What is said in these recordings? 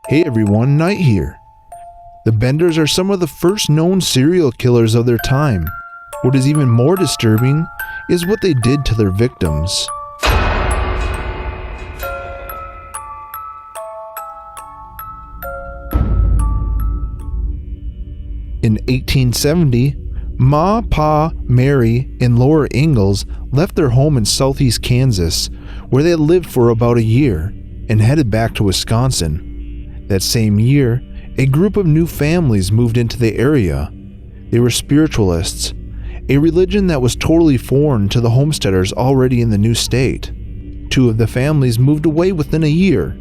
Hey everyone, Knight here. The Benders are some of the first known serial killers of their time. What is even more disturbing is what they did to their victims. In 1870, Ma, Pa, Mary, and Laura Ingalls left their home in southeast Kansas, where they had lived for about a year, and headed back to Wisconsin. That same year, a group of new families moved into the area. They were spiritualists, a religion that was totally foreign to the homesteaders already in the new state. 2 of the families moved away within a year.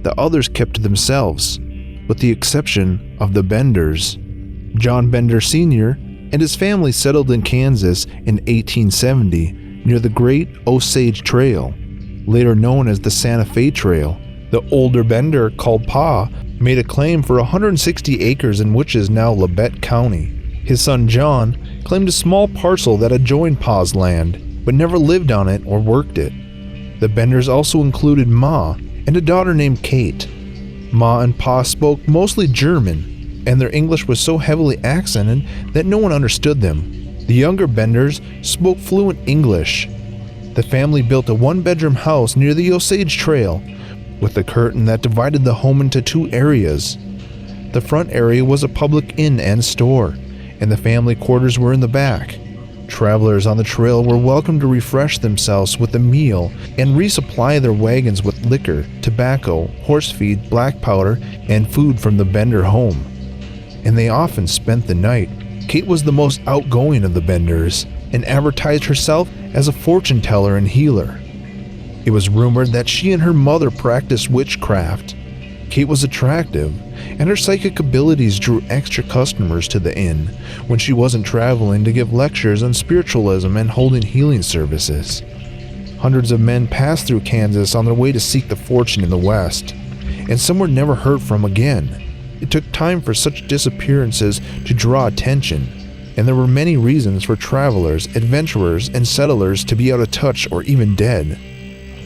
The others kept to themselves, with the exception of the Benders. John Bender Sr. and his family settled in Kansas in 1870 near the Great Osage Trail, later known as the Santa Fe Trail. The older Bender, called Pa, made a claim for 160 acres in which is now Labette County. His son John claimed a small parcel that adjoined Pa's land, but never lived on it or worked it. The Benders also included Ma and a daughter named Kate. Ma and Pa spoke mostly German, and their English was so heavily accented that no one understood them. The younger Benders spoke fluent English. The family built a 1-bedroom house near the Osage Trail, with a curtain that divided the home into 2 areas. The front area was a public inn and store, and the family quarters were in the back. Travelers on the trail were welcome to refresh themselves with a meal and resupply their wagons with liquor, tobacco, horse feed, black powder, and food from the Bender home. And they often spent the night. Kate was the most outgoing of the Benders and advertised herself as a fortune teller and healer. It was rumored that she and her mother practiced witchcraft. Kate was attractive, and her psychic abilities drew extra customers to the inn when she wasn't traveling to give lectures on spiritualism and holding healing services. Hundreds of men passed through Kansas on their way to seek the fortune in the West, and some were never heard from again. It took time for such disappearances to draw attention, and there were many reasons for travelers, adventurers, and settlers to be out of touch or even dead.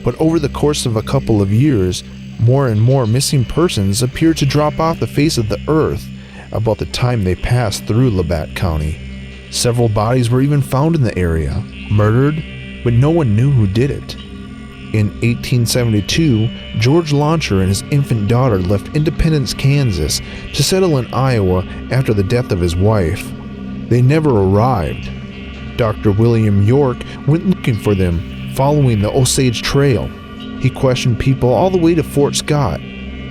But over the course of a couple of years, more and more missing persons appeared to drop off the face of the earth about the time they passed through Labette County. Several bodies were even found in the area, murdered, but no one knew who did it. In 1872, George Launcher and his infant daughter left Independence, Kansas to settle in Iowa after the death of his wife. They never arrived. Dr. William York went looking for them, following the Osage Trail. He questioned people all the way to Fort Scott,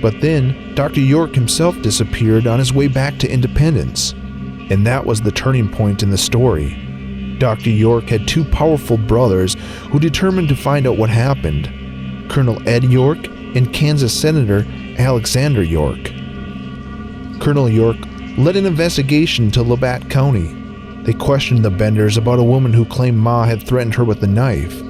but then Dr. York himself disappeared on his way back to Independence. And that was the turning point in the story. Dr. York had 2 powerful brothers who determined to find out what happened: Colonel Ed York and Kansas Senator Alexander York. Colonel York led an investigation to Labette County. They questioned the Benders about a woman who claimed Ma had threatened her with a knife.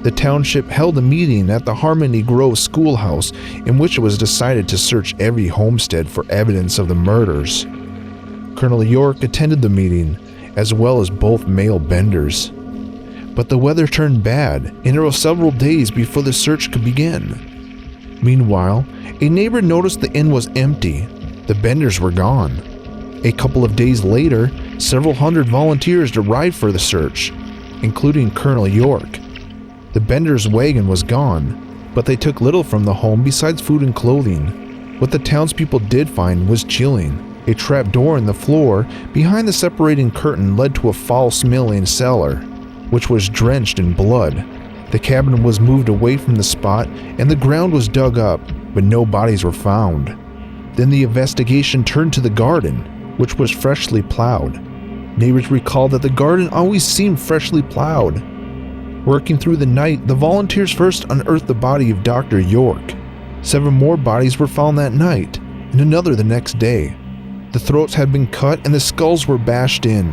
The township held a meeting at the Harmony Grove schoolhouse in which it was decided to search every homestead for evidence of the murders. Colonel York attended the meeting, as well as both male Benders. But the weather turned bad, and it was several days before the search could begin. Meanwhile, a neighbor noticed the inn was empty. The Benders were gone. A couple of days later, several hundred volunteers arrived for the search, including Colonel York. The Benders' wagon was gone, but they took little from the home besides food and clothing. What the townspeople did find was chilling. A trap door in the floor behind the separating curtain led to a foul-smelling cellar, which was drenched in blood. The cabin was moved away from the spot and the ground was dug up, but no bodies were found. Then the investigation turned to the garden, which was freshly plowed. Neighbors recalled that the garden always seemed freshly plowed. Working through the night, the volunteers first unearthed the body of Dr. York. 7 more bodies were found that night, and another the next day. The throats had been cut and the skulls were bashed in.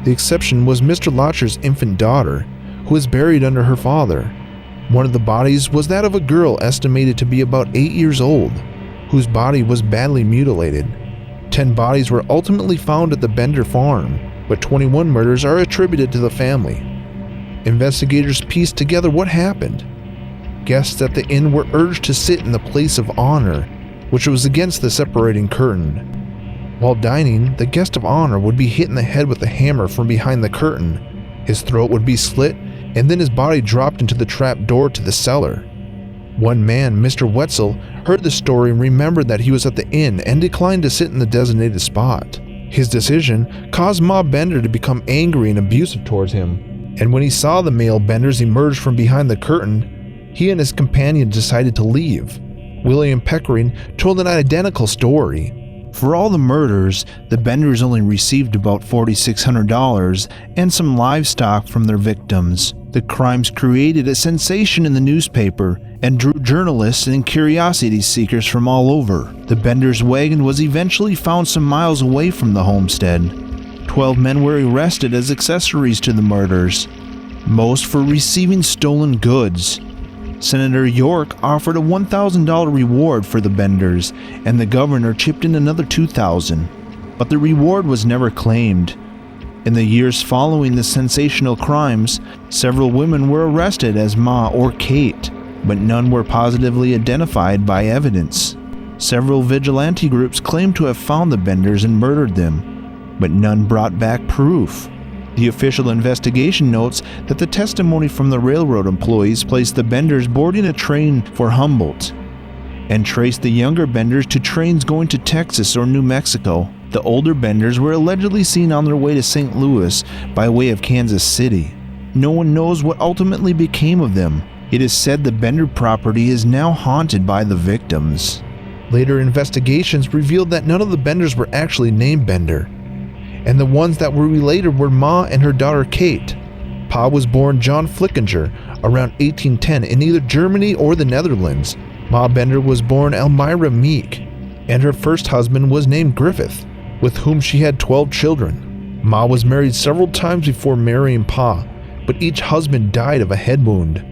The exception was Mr. Launcher's infant daughter, who was buried under her father. One of the bodies was that of a girl estimated to be about 8 years old, whose body was badly mutilated. 10 bodies were ultimately found at the Bender farm, but 21 murders are attributed to the family. Investigators pieced together what happened. Guests at the inn were urged to sit in the place of honor, which was against the separating curtain. While dining, the guest of honor would be hit in the head with a hammer from behind the curtain. His throat would be slit, and then his body dropped into the trap door to the cellar. One man, Mr. Wetzel, heard the story and remembered that he was at the inn and declined to sit in the designated spot. His decision caused Ma Bender to become angry and abusive towards him, and when he saw the male Benders emerge from behind the curtain, he and his companion decided to leave. William Pickering told an identical story. For all the murders, the Benders only received about $4,600 and some livestock from their victims. The crimes created a sensation in the newspaper and drew journalists and curiosity seekers from all over. The Benders' wagon was eventually found some miles away from the homestead. 12 men were arrested as accessories to the murders, most for receiving stolen goods. Senator York offered a $1,000 reward for the Benders, and the governor chipped in another $2,000, but the reward was never claimed. In the years following the sensational crimes, several women were arrested as Ma or Kate, but none were positively identified by evidence. Several vigilante groups claimed to have found the Benders and murdered them, but none brought back proof. The official investigation notes that the testimony from the railroad employees placed the Benders boarding a train for Humboldt and traced the younger Benders to trains going to Texas or New Mexico. The older Benders were allegedly seen on their way to St. Louis by way of Kansas City. No one knows what ultimately became of them. It is said the Bender property is now haunted by the victims. Later investigations revealed that none of the Benders were actually named Bender, and the ones that were related were Ma and her daughter Kate. Pa was born John Flickinger around 1810 in either Germany or the Netherlands. Ma Bender was born Elmira Meek, and her first husband was named Griffith, with whom she had 12 children. Ma was married several times before marrying Pa, but each husband died of a head wound.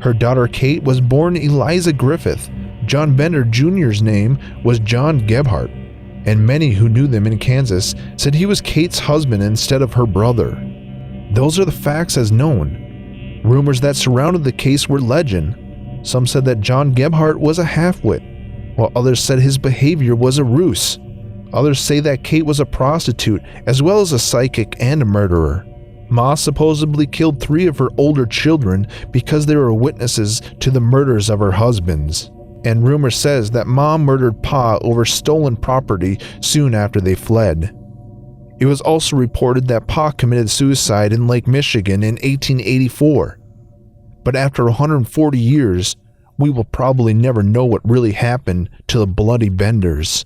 Her daughter Kate was born Eliza Griffith. John Bender Jr.'s name was John Gebhardt, and many who knew them in Kansas said he was Kate's husband instead of her brother. Those are the facts as known. Rumors that surrounded the case were legend. Some said that John Gebhardt was a half-wit, while others said his behavior was a ruse. Others say that Kate was a prostitute as well as a psychic and a murderer. Ma supposedly killed 3 of her older children because they were witnesses to the murders of her husbands. And rumor says that Ma murdered Pa over stolen property soon after they fled. It was also reported that Pa committed suicide in Lake Michigan in 1884. But after 140 years, we will probably never know what really happened to the bloody Benders.